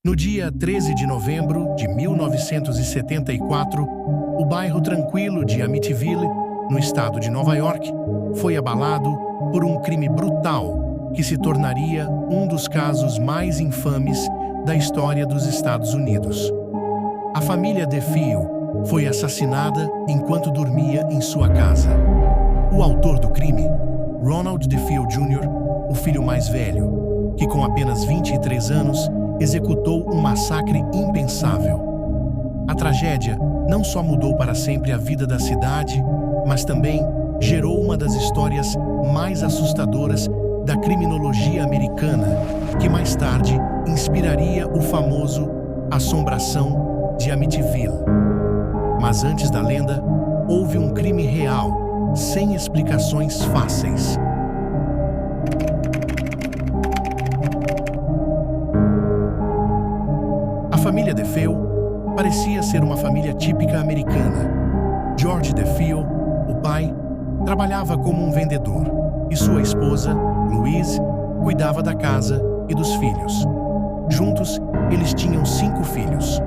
No dia 13 de novembro de 1974, o bairro tranquilo de Amityville, no estado de Nova York, foi abalado por um crime brutal que se tornaria um dos casos mais infames da história dos Estados Unidos. A família DeFeo foi assassinada enquanto dormia em sua casa. O autor do crime, Ronald DeFeo Jr., o filho mais velho, que com apenas 23 anos executou um massacre impensável. A tragédia não só mudou para sempre a vida da cidade, mas também gerou uma das histórias mais assustadoras da criminologia americana, que mais tarde inspiraria o famoso Assombração de Amityville. Mas antes da lenda, houve um crime real, sem explicações fáceis. A família DeFeo parecia ser uma família típica americana. George DeFeo, o pai, trabalhava como um vendedor e sua esposa, Louise, cuidava da casa e dos filhos. Juntos, eles tinham 5 filhos.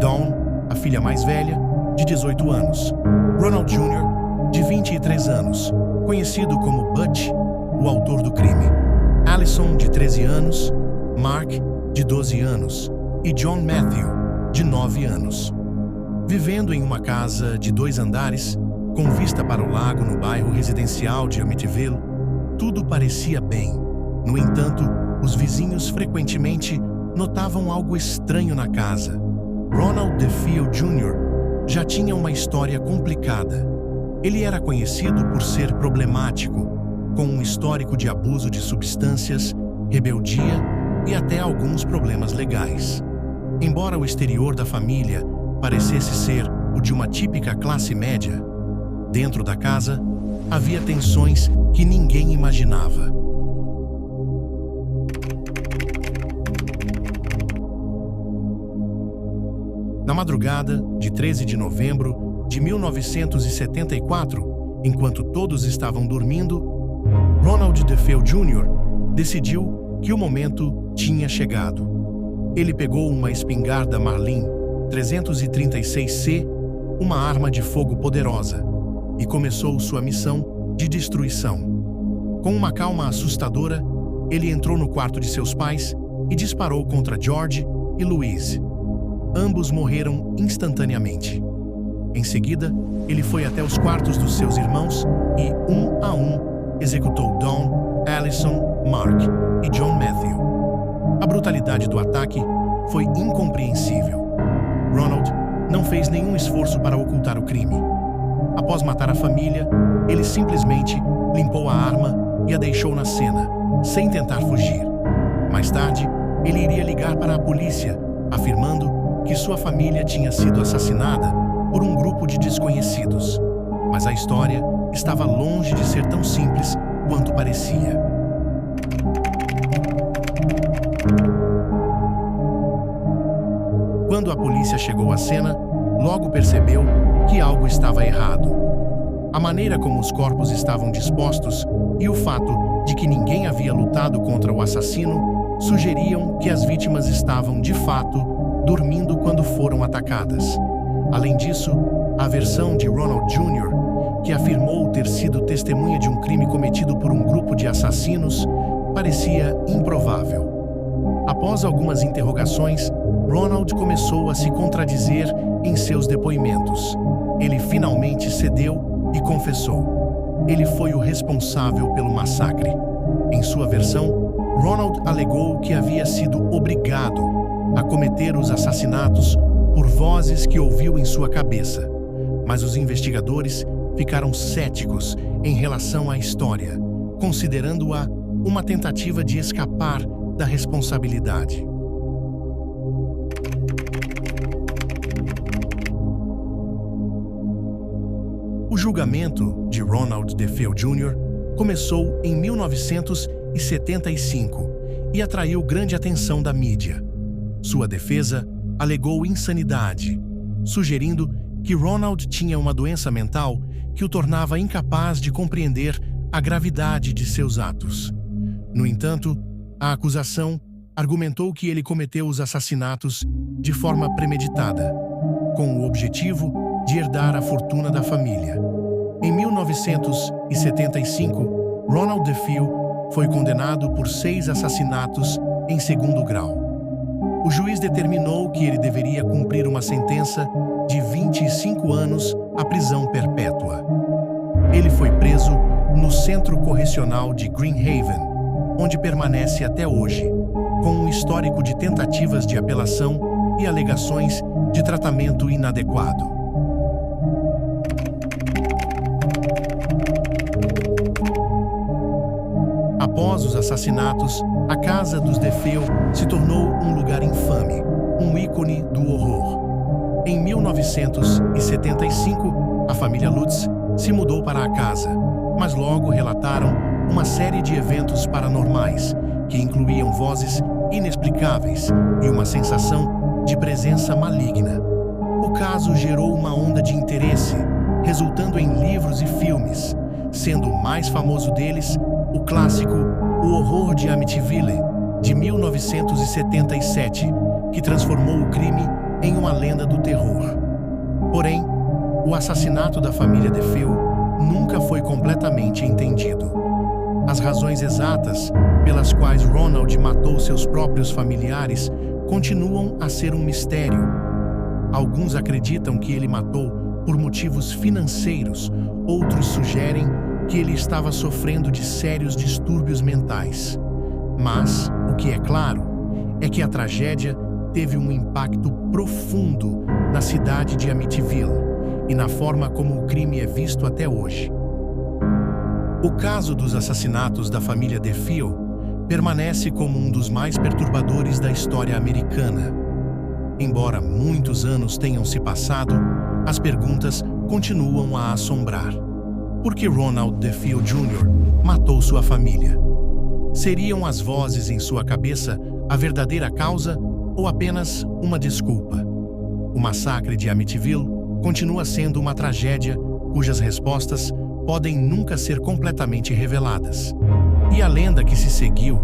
Dawn, a filha mais velha, de 18 anos. Ronald Jr., de 23 anos, conhecido como Butch, o autor do crime. Allison, de 13 anos. Mark, de 12 anos. E John Matthew, de 9 anos. Vivendo em uma casa de 2 andares, com vista para o lago no bairro residencial de Amityville, tudo parecia bem. No entanto, os vizinhos frequentemente notavam algo estranho na casa. Ronald DeFeo Jr. já tinha uma história complicada. Ele era conhecido por ser problemático, com um histórico de abuso de substâncias, rebeldia e até alguns problemas legais. Embora o exterior da família parecesse ser o de uma típica classe média, dentro da casa havia tensões que ninguém imaginava. Na madrugada de 13 de novembro de 1974, enquanto todos estavam dormindo, Ronald DeFeo Jr. decidiu que o momento tinha chegado. Ele pegou uma espingarda Marlin 336C, uma arma de fogo poderosa, e começou sua missão de destruição. Com uma calma assustadora, ele entrou no quarto de seus pais e disparou contra George e Louise. Ambos morreram instantaneamente. Em seguida, ele foi até os quartos dos seus irmãos e, um a um, executou Dawn, Allison, Mark e John Matthew. A brutalidade do ataque foi incompreensível. Ronald não fez nenhum esforço para ocultar o crime. Após matar a família, ele simplesmente limpou a arma e a deixou na cena, sem tentar fugir. Mais tarde, ele iria ligar para a polícia, afirmando que sua família tinha sido assassinada por um grupo de desconhecidos. Mas a história estava longe de ser tão simples quanto parecia. Quando a polícia chegou à cena, logo percebeu que algo estava errado. A maneira como os corpos estavam dispostos e o fato de que ninguém havia lutado contra o assassino sugeriam que as vítimas estavam, de fato, dormindo quando foram atacadas. Além disso, a versão de Ronald Jr., que afirmou ter sido testemunha de um crime cometido por um grupo de assassinos, parecia improvável. Após algumas interrogações, Ronald começou a se contradizer em seus depoimentos. Ele finalmente cedeu e confessou. Ele foi o responsável pelo massacre. Em sua versão, Ronald alegou que havia sido obrigado a cometer os assassinatos por vozes que ouviu em sua cabeça. Mas os investigadores ficaram céticos em relação à história, considerando-a uma tentativa de escapar da responsabilidade. O julgamento de Ronald DeFeo Jr. começou em 1975 e atraiu grande atenção da mídia. Sua defesa alegou insanidade, sugerindo que Ronald tinha uma doença mental que o tornava incapaz de compreender a gravidade de seus atos. No entanto, a acusação argumentou que ele cometeu os assassinatos de forma premeditada, com o objetivo de herdar a fortuna da família. Em 1975, Ronald DeFeo foi condenado por 6 assassinatos em segundo grau. O juiz determinou que ele deveria cumprir uma sentença de 25 anos à prisão perpétua. Ele foi preso no Centro Correcional de Greenhaven, onde permanece até hoje, com um histórico de tentativas de apelação e alegações de tratamento inadequado. Após os assassinatos, a casa dos DeFeo se tornou um lugar infame, um ícone do horror. Em 1975, a família Lutz se mudou para a casa, mas logo relataram uma série de eventos paranormais, que incluíam vozes inexplicáveis e uma sensação de presença maligna. O caso gerou uma onda de interesse, resultando em livros e filmes, sendo o mais famoso deles o clássico O Horror de Amityville, de 1977, que transformou o crime em uma lenda do terror. Porém, o assassinato da família DeFeo nunca foi completamente entendido. As razões exatas pelas quais Ronald matou seus próprios familiares continuam a ser um mistério. Alguns acreditam que ele matou por motivos financeiros, outros sugerem que ele estava sofrendo de sérios distúrbios mentais. Mas, o que é claro, é que a tragédia teve um impacto profundo na cidade de Amityville e na forma como o crime é visto até hoje. O caso dos assassinatos da família DeFeo permanece como um dos mais perturbadores da história americana. Embora muitos anos tenham se passado, as perguntas continuam a assombrar. Por que Ronald DeFeo Jr. matou sua família? Seriam as vozes em sua cabeça a verdadeira causa ou apenas uma desculpa? O massacre de Amityville continua sendo uma tragédia cujas respostas podem nunca ser completamente reveladas. E a lenda que se seguiu,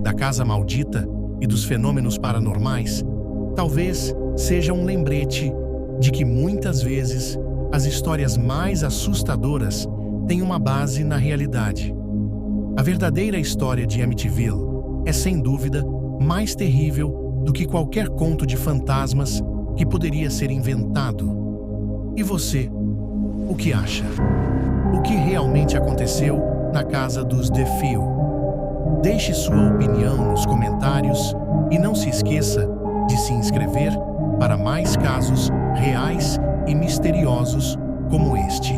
da Casa Maldita e dos fenômenos paranormais, talvez seja um lembrete de que muitas vezes as histórias mais assustadoras têm uma base na realidade. A verdadeira história de Amityville é, sem dúvida, mais terrível do que qualquer conto de fantasmas que poderia ser inventado. E você, o que acha? O que realmente aconteceu na casa dos DeFeo? Deixe sua opinião nos comentários e não se esqueça de se inscrever para mais casos reais e misteriosos como este.